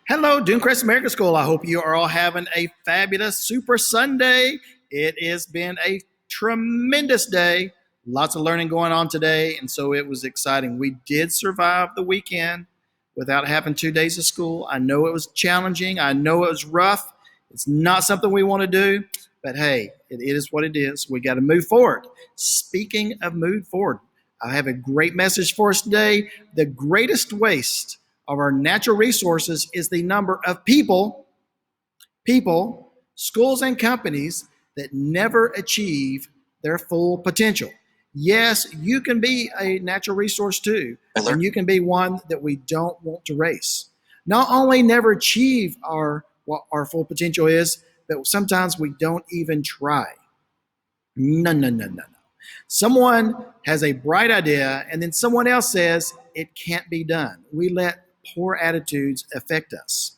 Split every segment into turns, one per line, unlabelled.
Hello, Dunecrest American School. I hope you are all having a fabulous Super Sunday. It has been a tremendous day. Lots of learning going on today, and so it was exciting. We did survive the weekend without having 2 days of school. I know it was challenging. I know it was rough. It's not something we want to do, but hey, it is what it is. We got to move forward. Speaking of move forward, I have a great message for us today. The greatest waste of our natural resources is the number of people, schools, and companies that never achieve their full potential. Yes, you can be a natural resource too, and you can be one that we don't want to race. Not only never achieve what our full potential is, but sometimes we don't even try. No, no, no, no, no. Someone has a bright idea, and then someone else says it can't be done. We let poor attitudes affect us.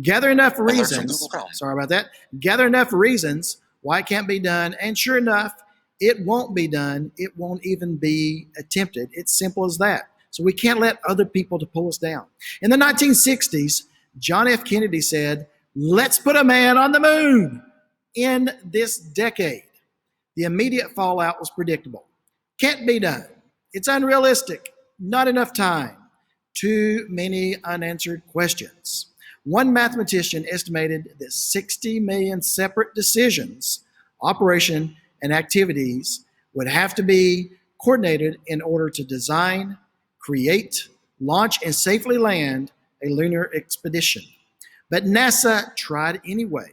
Gather enough reasons, sorry about that, gather enough reasons why it can't be done, and sure enough, it won't be done. It won't even be attempted. It's simple as that. So we can't let other people to pull us down. In the 1960s, John F. Kennedy said, "Let's put a man on the moon." In this decade, the immediate fallout was predictable. Can't be done. It's unrealistic. Not enough time. Too many unanswered questions. One mathematician estimated that 60 million separate decisions, operation, and activities would have to be coordinated in order to design, create, launch, and safely land a lunar expedition. But NASA tried anyway.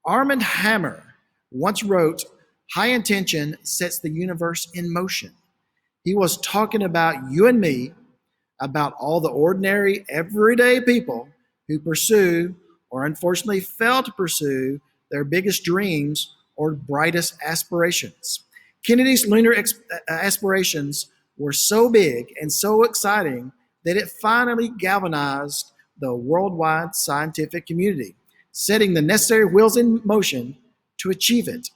Armand Hammer once wrote, "High intention sets the universe in motion." He was talking about you and me, about all the ordinary, everyday people who pursue, or unfortunately fail to pursue, their biggest dreams or brightest aspirations. Kennedy's lunar aspirations were so big and so exciting that it finally galvanized the worldwide scientific community, setting the necessary wheels in motion to achieve it.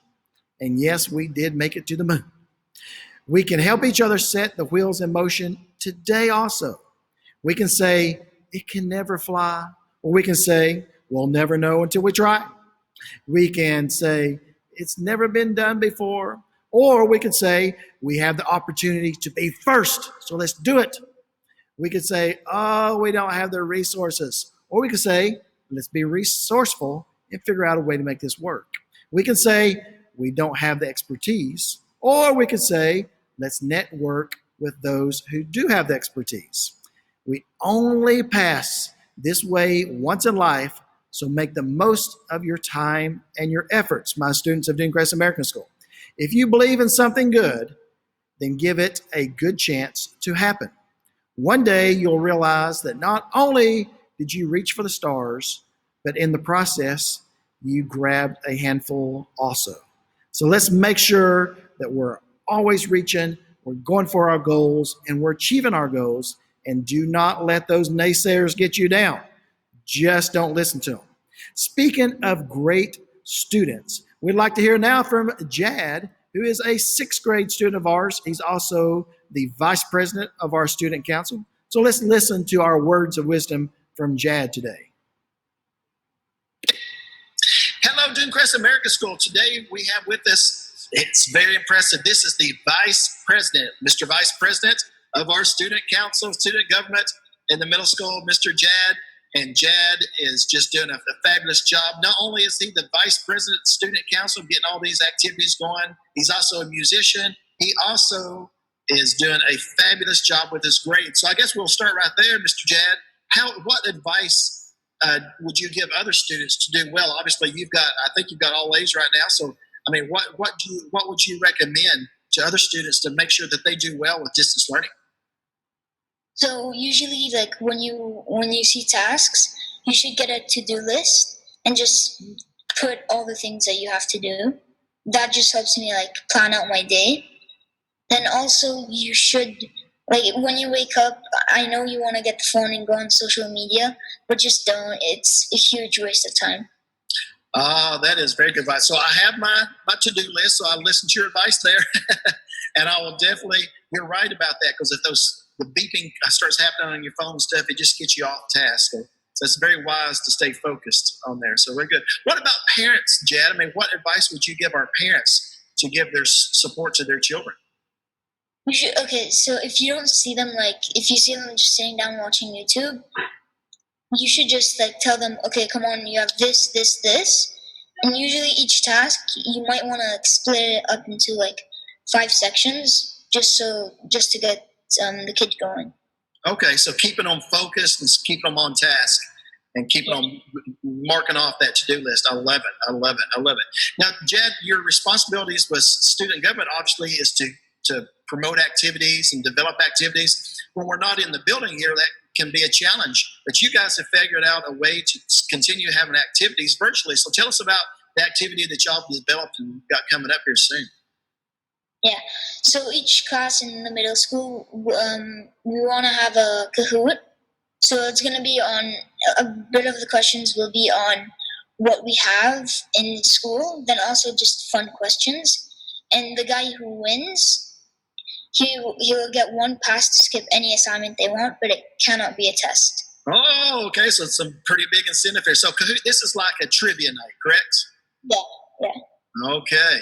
And yes, we did make it to the moon. We can help each other set the wheels in motion today also. We can say, it can never fly, or we can say, we'll never know until we try. We can say, it's never been done before, or we could say, we have the opportunity to be first, so let's do it. We could say, oh, we don't have the resources, or we could say, let's be resourceful and figure out a way to make this work. We can say, we don't have the expertise, or we could say, let's network with those who do have the expertise. We only pass this way once in life, so make the most of your time and your efforts, my students of Dunecrest American School. If you believe in something good, then give it a good chance to happen. One day you'll realize that not only did you reach for the stars, but in the process, you grabbed a handful also. So let's make sure that we're always reaching, we're going for our goals, and we're achieving our goals, and do not let those naysayers get you down. Just don't listen to them. Speaking of great students, we'd like to hear now from Jad, who is a sixth grade student of ours. He's also the vice president of our student council. So let's listen to our words of wisdom from Jad today. Hello, Dunecrest American School. Today we have with us, it's very impressive, this is the vice president, Mr. Vice President of our student council, student government in the middle school, Mr. Jad. And Jad is just doing a fabulous job. Not only is he the vice president of student council, getting all these activities going, he's also a musician. He also is doing a fabulous job with his grades. So I guess we'll start right there, Mr. Jad. What advice would you give other students to do well? Obviously, I think you've got all A's right now. So, I mean, what would you recommend to other students to make sure that they do well with distance learning?
So usually, like when you see tasks, you should get a to-do list and just put all the things that you have to do. That just helps me like plan out my day. Then also you should, like when you wake up, I know you want to get the phone and go on social media, but just don't. It's a huge waste of time.
That is very good advice. So I have my to-do list, so I'll listen to your advice there. And I will definitely, you're right about that, because if the beeping starts happening on your phone and stuff, it just gets you off task. So So it's very wise to stay focused on there. So we're good. What about parents, Jed? I mean, what advice would you give our parents to give their support to their children?
Okay, so if you don't see them, like if you see them just sitting down watching YouTube, you should just like tell them, okay, come on, you have this, and usually each task you might want to split it up into like 5 sections, just to get the kid going.
Okay, so keeping them focused and keeping them on task and keeping them marking off that to-do list. I love it. I love it. I love it. Now, Jed, your responsibilities with student government obviously is to promote activities and develop activities. When we're not in the building here, that can be a challenge. But you guys have figured out a way to continue having activities virtually. So tell us about the activity that y'all developed and got coming up here soon.
Yeah. So each class in the middle school, we want to have a Kahoot. So it's going to be on a bit of the questions will be on what we have in school, then also just fun questions. And the guy who wins, he will get one pass to skip any assignment they want, but it cannot be a test.
Oh, okay. So it's some pretty big incentive here. So Kahoot, this is like a trivia night, correct?
Yeah.
Okay.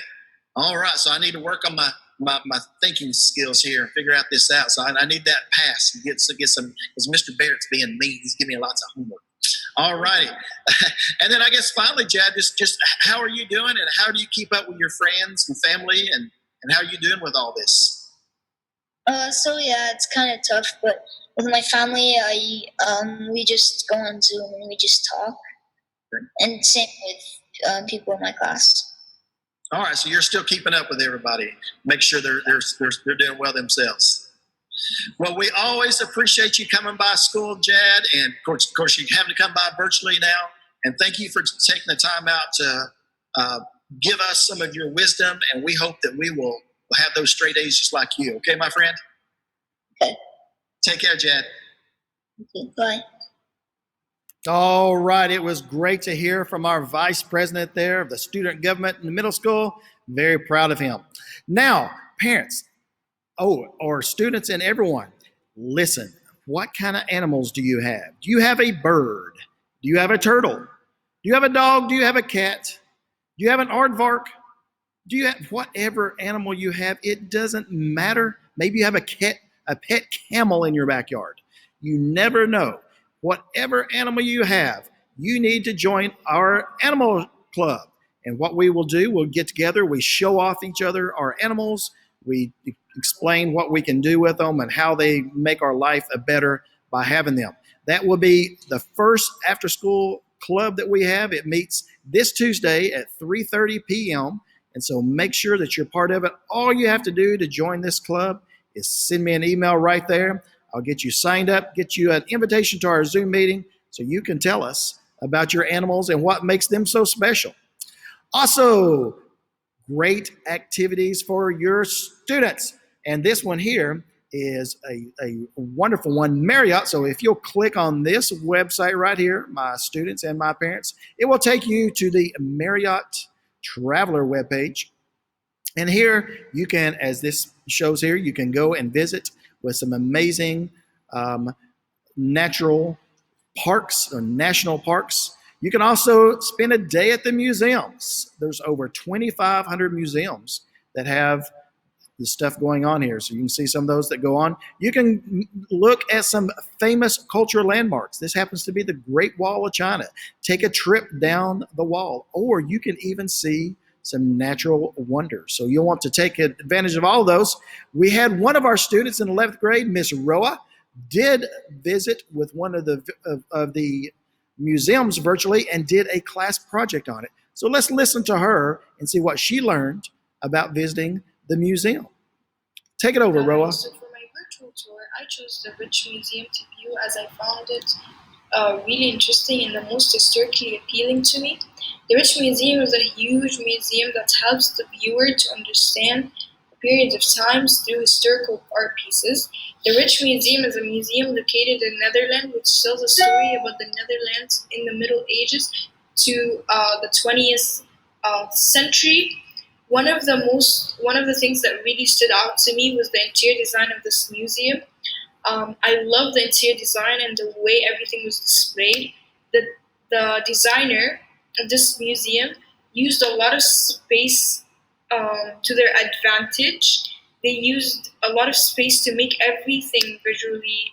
All right. So I need to work on my thinking skills here and figure out this out. So I need that pass and get some, because Mr. Barrett's being mean. He's giving me lots of homework. All righty. And then I guess finally, Jad, just how are you doing and how do you keep up with your friends and family and how are you doing with all this?
So yeah, it's kind of tough, but with my family, we just go on Zoom and we just talk.
Okay.
And same with people in my class.
All right, so you're still keeping up with everybody. Make sure they're doing well themselves. Well, we always appreciate you coming by school, Jad, and of course you're having to come by virtually now. And thank you for taking the time out to give us some of your wisdom, and we hope that we will have those straight A's just like you. Okay, my friend?
Okay.
Take care, Jad.
Okay, bye.
All right. It was great to hear from our vice president there of the student government in the middle school. Very proud of him. Now, parents, or students and everyone, listen. What kind of animals do you have? Do you have a bird? Do you have a turtle? Do you have a dog? Do you have a cat? Do you have an aardvark? Do you have whatever animal you have? It doesn't matter. Maybe you have a pet camel in your backyard. You never know. Whatever animal you have, you need to join our animal club. And what we will do, we'll get together, we show off each other our animals, we explain what we can do with them and how they make our life better by having them. That will be the first after school club that we have. It meets this Tuesday at 3:30 p.m. And so make sure that you're part of it. All you have to do to join this club is send me an email right there. I'll get you signed up, get you an invitation to our Zoom meeting so you can tell us about your animals and what makes them so special. Also, great activities for your students. And this one here is a wonderful one, Marriott. So if you'll click on this website right here, my students and my parents, it will take you to the Marriott Traveler webpage. And here you can, as this shows here, you can go and visit with some amazing natural parks or national parks. You can also spend a day at the museums. There's over 2,500 museums that have the stuff going on here. So you can see some of those that go on. You can look at some famous cultural landmarks. This happens to be the Great Wall of China. Take a trip down the wall, or you can even see some natural wonders. So you'll want to take advantage of all of those. We had one of our students in 11th grade, Miss Roa, did visit with one of the museums virtually and did a class project on it. So let's listen to her and see what she learned about visiting the museum. Take it over, Roa.
So for my virtual tour, I chose the Rich Museum to view as I found it really interesting and the most historically appealing to me. The Rich Museum is a huge museum that helps the viewer to understand periods of times through historical art pieces. The Rich Museum is a museum located in Netherlands which tells a story about the Netherlands in the Middle Ages to the 20th century. One of the things that really stood out to me was the interior design of this museum. I love the interior design and the way everything was displayed. the designer of this museum used a lot of space to their advantage. They used a lot of space to make everything visually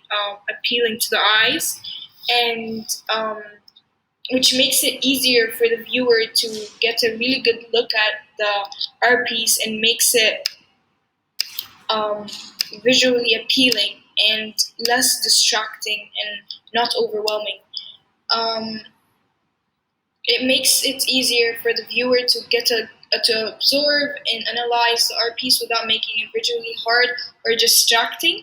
appealing to the eyes, and which makes it easier for the viewer to get a really good look at the art piece and makes it um, visually appealing and less distracting and not overwhelming. Um, it makes it easier for the viewer to get to absorb and analyze the art piece without making it visually hard or distracting.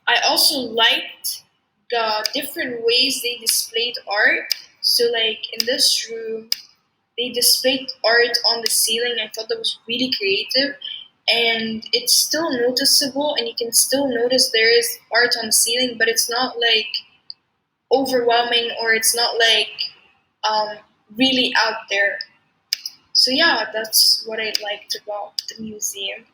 I also liked the different ways they displayed art. So, like in this room, they displayed art on the ceiling. I thought that was really creative, and it's still noticeable, and you can still notice there is art on the ceiling, but it's not like overwhelming or it's not like um, really out there. So yeah, that's what I liked about the museum.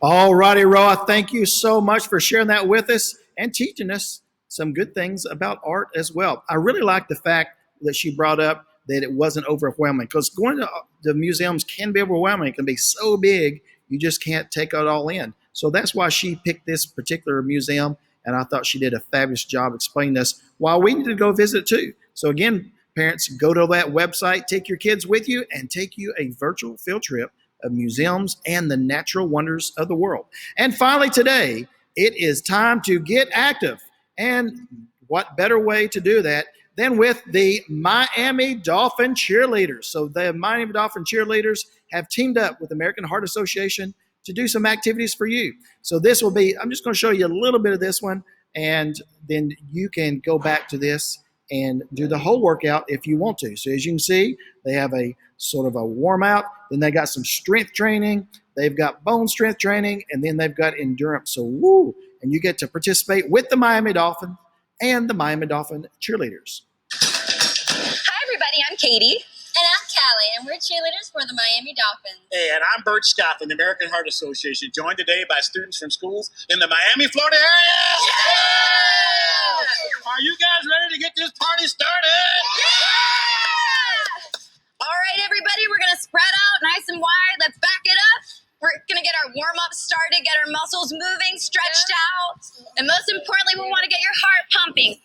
All righty, Roa. Thank you so much for sharing that with us and teaching us some good things about art as well. I really like the fact that she brought up that it wasn't overwhelming, because going to the museums can be overwhelming. It can be so big, you just can't take it all in. So that's why she picked this particular museum, and I thought she did a fabulous job explaining this, while we need to go visit too. So again, parents, go to that website, take your kids with you, and take you a virtual field trip of museums and the natural wonders of the world. And finally, today, it is time to get active. And what better way to do that than with the Miami Dolphin cheerleaders? So the Miami Dolphin cheerleaders have teamed up with the American Heart Association to do some activities for you. So this will be, I'm just going to show you a little bit of this one, and then you can go back to this and do the whole workout if you want to. So as you can see, they have a sort of a warm out, then they got some strength training, they've got bone strength training, and then they've got endurance. So woo, and you get to participate with the Miami Dolphin and the Miami Dolphin cheerleaders.
Hi everybody, I'm Katie.
And I'm Callie, and we're cheerleaders for the Miami Dolphins.
Hey, and I'm Bert Scott from the American Heart Association, joined today by students from schools in the Miami, Florida area. Yeah! Are you guys ready to get this party started?
Yeah! All right, everybody, we're going to spread out nice and wide. Let's back it up. We're going to get our warm-up started, get our muscles moving, stretched out. And most importantly, we want to get your heart pumping.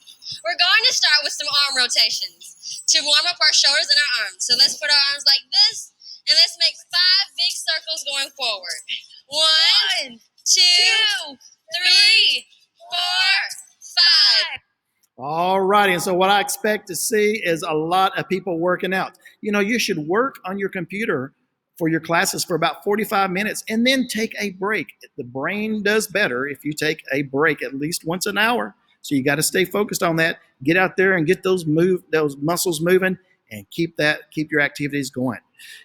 We're going to start with some arm rotations to warm up our shoulders and our arms. So let's put our arms like this, and let's make 5 big circles going forward. 1, 2, 3, 4, 5.
All righty. And so what I expect to see is a lot of people working out. You know, you should work on your computer for your classes for about 45 minutes and then take a break. The brain does better if you take a break at least once an hour. So you got to stay focused on that. Get out there and get those muscles moving, and keep your activities going.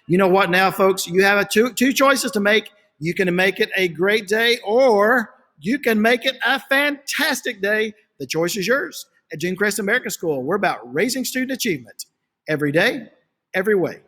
You know what now, folks? You have two choices to make. You can make it a great day, or you can make it a fantastic day. The choice is yours. At Dunecrest American School, we're about raising student achievement every day, every way.